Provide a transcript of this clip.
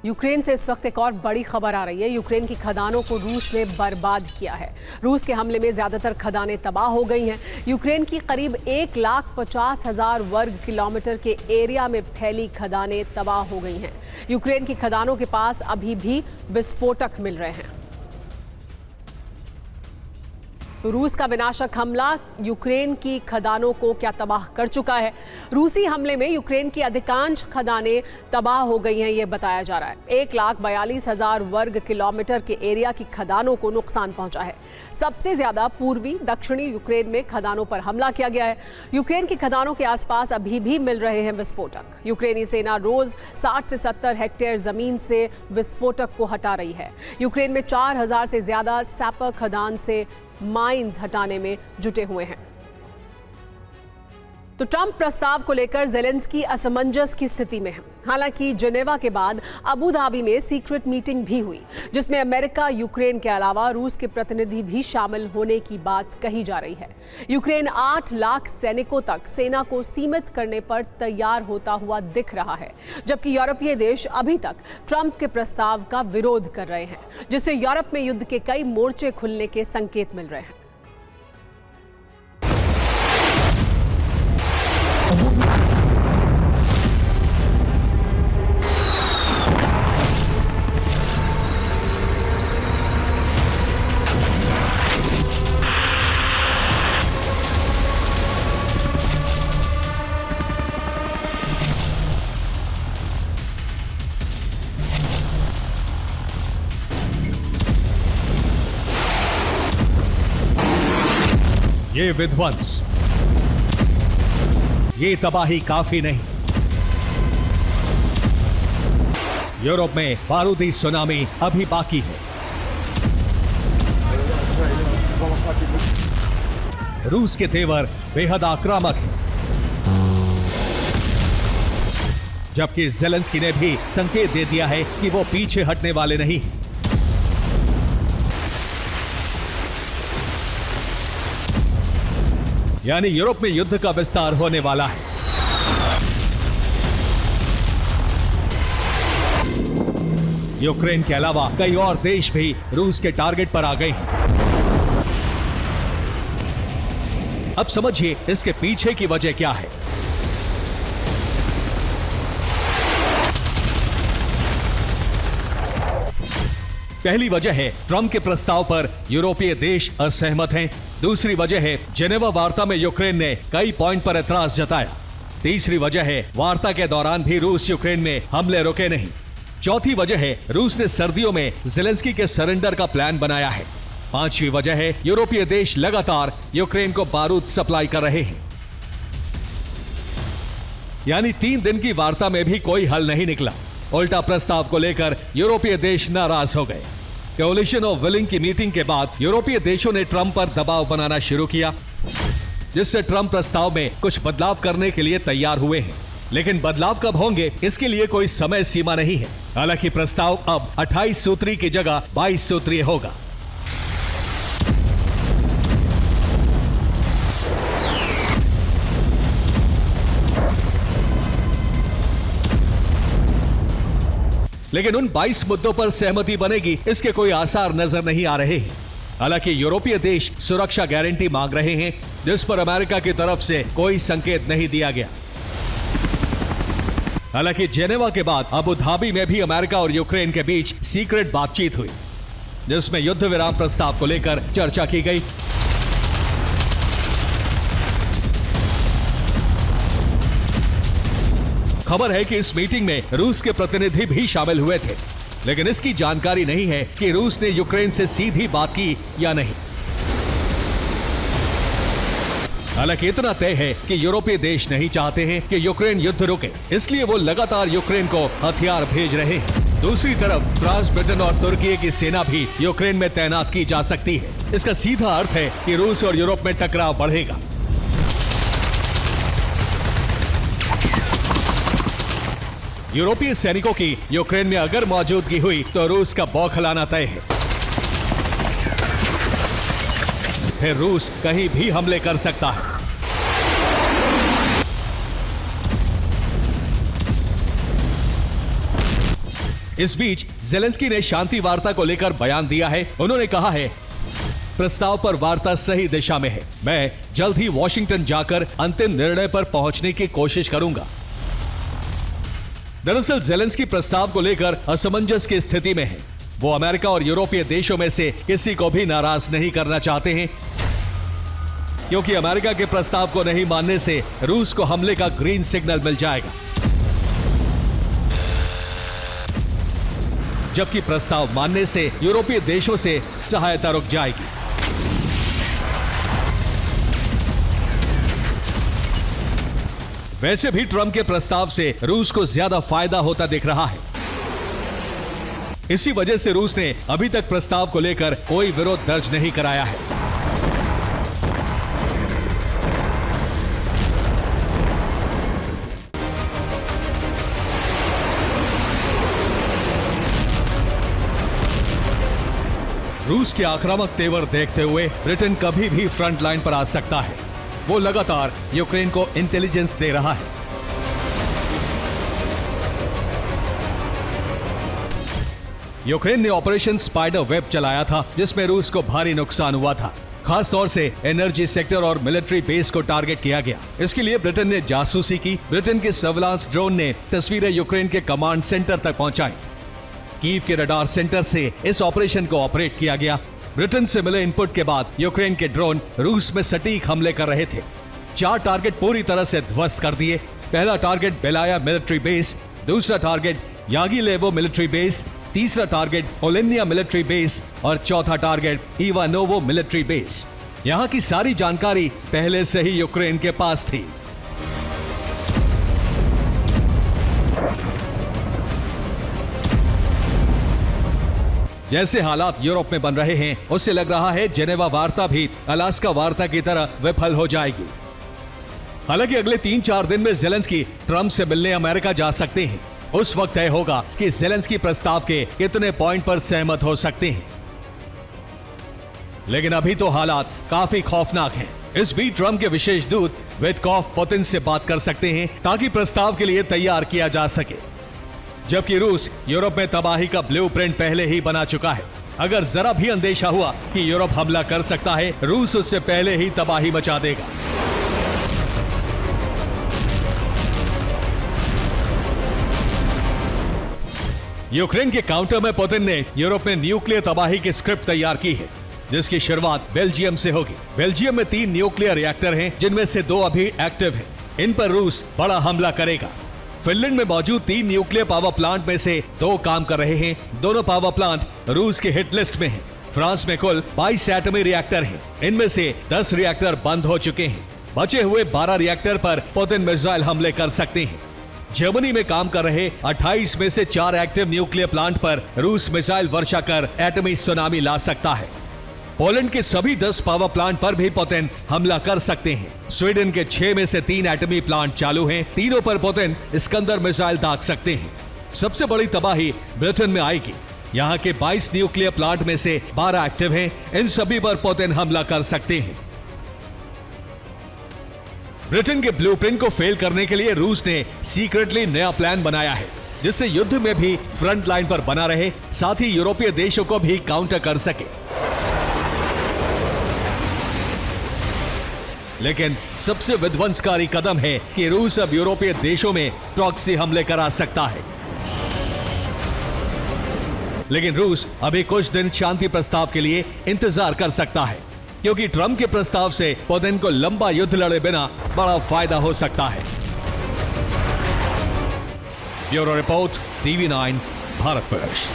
Ukraine से इस वक्त एक और बड़ी खबर आ रही है। यूक्रेन की खदानों को रूस ने बर्बाद किया है। रूस के हमले में ज्यादातर खदानें तबाह हो गई हैं। यूक्रेन की करीब 1,50,000 वर्ग किलोमीटर के एरिया में फैली खदानें तबाह हो गई हैं। यूक्रेन की खदानों के पास अभी भी विस्फोटक मिल रहे हैं। रूस का विनाशक हमला यूक्रेन की खदानों को क्या तबाह कर चुका है? रूसी हमले में यूक्रेन की अधिकांश खदानें तबाह हो गई हैं, यह बताया जा रहा है। 1,42,000 वर्ग किलोमीटर के एरिया की खदानों को नुकसान पहुंचा है। सबसे ज्यादा पूर्वी दक्षिणी यूक्रेन में खदानों पर हमला किया गया है। यूक्रेन की खदानों के आसपास अभी भी मिल रहे हैं विस्फोटक। यूक्रेनी सेना रोज 60 से 70 हेक्टेयर जमीन से विस्फोटक को हटा रही है। यूक्रेन में 4,000 से ज्यादा सैपर खदान से माइंस हटाने में जुटे हुए हैं। तो ट्रंप प्रस्ताव को लेकर ज़ेलेंस्की असमंजस की स्थिति में है। हालांकि जेनेवा के बाद अबू धाबी में सीक्रेट मीटिंग भी हुई, जिसमें अमेरिका, यूक्रेन के अलावा रूस के प्रतिनिधि भी शामिल होने की बात कही जा रही है। यूक्रेन 8 लाख सैनिकों तक सेना को सीमित करने पर तैयार होता हुआ दिख रहा है, जबकि यूरोपीय देश अभी तक ट्रंप के प्रस्ताव का विरोध कर रहे हैं, जिससे यूरोप में युद्ध के कई मोर्चे खुलने के संकेत मिल रहे हैं। ये विध्वंस, ये तबाही काफी नहीं। यूरोप में बारूदी सुनामी अभी बाकी है। रूस के तेवर बेहद आक्रामक हैं, जबकि ज़ेलेंस्की ने भी संकेत दे दिया है कि वो पीछे हटने वाले नहीं हैं। यानी यूरोप में युद्ध का विस्तार होने वाला है। यूक्रेन के अलावा कई और देश भी रूस के टारगेट पर आ गए हैं। अब समझिए इसके पीछे की वजह क्या है। पहली वजह है ट्रंप के प्रस्ताव पर यूरोपीय देश असहमत हैं। दूसरी वजह है जेनेवा वार्ता में यूक्रेन ने कई पॉइंट पर एतराज जताया। तीसरी वजह है वार्ता के दौरान भी रूस यूक्रेन में हमले रुके नहीं। चौथी वजह है रूस ने सर्दियों में ज़ेलेंस्की के सरेंडर का प्लान बनाया है। पांचवी वजह है यूरोपीय देश लगातार यूक्रेन को बारूद सप्लाई कर रहे हैं। यानी 3 दिन की वार्ता में भी कोई हल नहीं निकला। उल्टा प्रस्ताव को लेकर यूरोपीय देश नाराज हो गए। कोलिशन ऑफ विलिंग की मीटिंग के बाद यूरोपीय देशों ने ट्रंप पर दबाव बनाना शुरू किया, जिससे ट्रंप प्रस्ताव में कुछ बदलाव करने के लिए तैयार हुए हैं। लेकिन बदलाव कब होंगे, इसके लिए कोई समय सीमा नहीं है। हालांकि प्रस्ताव अब 28 सूत्री की जगह 22 सूत्रीय होगा। लेकिन उन 22 मुद्दों पर सहमति बनेगी, इसके कोई आसार नजर नहीं आ रहे हैं। हालांकि यूरोपीय देश सुरक्षा गारंटी मांग रहे हैं, जिस पर अमेरिका की तरफ से कोई संकेत नहीं दिया गया। हालांकि जेनेवा के बाद अबू धाबी में भी अमेरिका और यूक्रेन के बीच सीक्रेट बातचीत हुई, जिसमें युद्ध विराम प्रस्ताव को लेकर चर्चा की गई। खबर है कि इस मीटिंग में रूस के प्रतिनिधि भी शामिल हुए थे, लेकिन इसकी जानकारी नहीं है कि रूस ने यूक्रेन से सीधी बात की या नहीं। हालांकि इतना तय है कि यूरोपीय देश नहीं चाहते हैं कि यूक्रेन युद्ध रुके, इसलिए वो लगातार यूक्रेन को हथियार भेज रहे हैं। दूसरी तरफ फ्रांस, ब्रिटेन और तुर्की की सेना भी यूक्रेन में तैनात की जा सकती है। इसका सीधा अर्थ है कि रूस और यूरोप में टकराव बढ़ेगा। यूरोपीय सैनिकों की यूक्रेन में अगर मौजूदगी हुई तो रूस का बौखलाना तय है। फिर रूस कहीं भी हमले कर सकता है। इस बीच जेलेंस्की ने शांति वार्ता को लेकर बयान दिया है। उन्होंने कहा है, प्रस्ताव पर वार्ता सही दिशा में है। मैं जल्द ही वॉशिंगटन जाकर अंतिम निर्णय पर पहुंचने की कोशिश करूंगा। दरअसल जेलेंस्की प्रस्ताव को लेकर असमंजस की स्थिति में है। वो अमेरिका और यूरोपीय देशों में से किसी को भी नाराज नहीं करना चाहते हैं, क्योंकि अमेरिका के प्रस्ताव को नहीं मानने से रूस को हमले का ग्रीन सिग्नल मिल जाएगा, जबकि प्रस्ताव मानने से यूरोपीय देशों से सहायता रुक जाएगी। वैसे भी ट्रंप के प्रस्ताव से रूस को ज्यादा फायदा होता दिख रहा है। इसी वजह से रूस ने अभी तक प्रस्ताव को लेकर कोई विरोध दर्ज नहीं कराया है। रूस के आक्रामक तेवर देखते हुए ब्रिटेन कभी भी फ्रंट लाइन पर आ सकता है। वो लगातार यूक्रेन को इंटेलिजेंस दे रहा है। यूक्रेन ने ऑपरेशन स्पाइडर वेब चलाया था, जिसमें रूस को भारी नुकसान हुआ था। खास तौर से एनर्जी सेक्टर और मिलिट्री बेस को टारगेट किया गया। इसके लिए ब्रिटेन ने जासूसी की। ब्रिटेन के सर्विलांस ड्रोन ने तस्वीरें यूक्रेन के कमांड सेंटर तक पहुंचाई। कीव के रडार सेंटर से इस ऑपरेशन को ऑपरेट किया गया। ब्रिटेन से मिले इनपुट के बाद यूक्रेन के ड्रोन रूस में सटीक हमले कर रहे थे। 4 टारगेट पूरी तरह से ध्वस्त कर दिए। पहला टारगेट बेलाया मिलिट्री बेस, दूसरा टारगेट यागिलेवो मिलिट्री बेस, तीसरा टारगेट ओलेनिया मिलिट्री बेस और चौथा टारगेट इवानोवो मिलिट्री बेस। यहां की सारी जानकारी पहले से ही यूक्रेन के पास थी। जैसे हालात यूरोप में बन रहे हैं, उससे लग रहा है जेनेवा वार्ता भी अलास्का वार्ता की तरह विफल हो जाएगी। हालांकि अगले 3-4 दिन में जेलेंस्की ट्रंप से मिलने अमेरिका जा सकते हैं। उस वक्त तय होगा कि जेलेंस्की प्रस्ताव के कितने पॉइंट पर सहमत हो सकते हैं। लेकिन अभी तो हालात काफी खौफनाक हैं। इस बीच ट्रंप के विशेष दूत विटकॉफ पुतिन से बात कर सकते हैं ताकि प्रस्ताव के लिए तैयार किया जा सके। जबकि रूस यूरोप में तबाही का ब्लूप्रिंट पहले ही बना चुका है। अगर जरा भी अंदेशा हुआ कि यूरोप हमला कर सकता है, रूस उससे पहले ही तबाही मचा देगा। यूक्रेन के काउंटर में पुतिन ने यूरोप में न्यूक्लियर तबाही की स्क्रिप्ट तैयार की है, जिसकी शुरुआत बेल्जियम से होगी। बेल्जियम में 3 न्यूक्लियर रिएक्टर हैं, जिनमें से 2 अभी एक्टिव हैं। इन पर रूस बड़ा हमला करेगा। फिनलैंड में मौजूद 3 न्यूक्लियर पावर प्लांट में से 2 काम कर रहे हैं। दोनों पावर प्लांट रूस के हिट लिस्ट में हैं। फ्रांस में कुल 22 एटमी रिएक्टर हैं। इनमें से 10 रिएक्टर बंद हो चुके हैं। बचे हुए 12 रिएक्टर पर पुतिन मिसाइल हमले कर सकते हैं। जर्मनी में काम कर रहे 28 में से 4 एक्टिव न्यूक्लियर प्लांट पर रूस मिसाइल वर्षा कर एटमी सुनामी ला सकता है। पोलैंड के सभी 10 पावर प्लांट पर भी पुतिन हमला कर सकते हैं। स्वीडन के 6 में से 3 एटमी प्लांट चालू हैं। तीनों पर पुतिन इस्कंदर मिसाइल दाग सकते हैं। सबसे बड़ी तबाही ब्रिटेन में आएगी। यहाँ के 22 न्यूक्लियर प्लांट में से 12 एक्टिव हैं। इन सभी पर पुतिन हमला कर सकते हैं। ब्रिटेन के ब्लूप्रिंट को फेल करने के लिए रूस ने सीक्रेटली नया प्लान बनाया है, जिससे युद्ध में भी फ्रंट लाइन पर बना रहे, साथ ही यूरोपीय देशों को भी काउंटर कर सके। लेकिन सबसे विध्वंसकारी कदम है कि रूस अब यूरोपीय देशों में प्रॉक्सी हमले करा सकता है। लेकिन रूस अभी कुछ दिन शांति प्रस्ताव के लिए इंतजार कर सकता है, क्योंकि ट्रंप के प्रस्ताव से पुतिन को लंबा युद्ध लड़े बिना बड़ा फायदा हो सकता है। Bureau report, TV9 Bharatvarsh.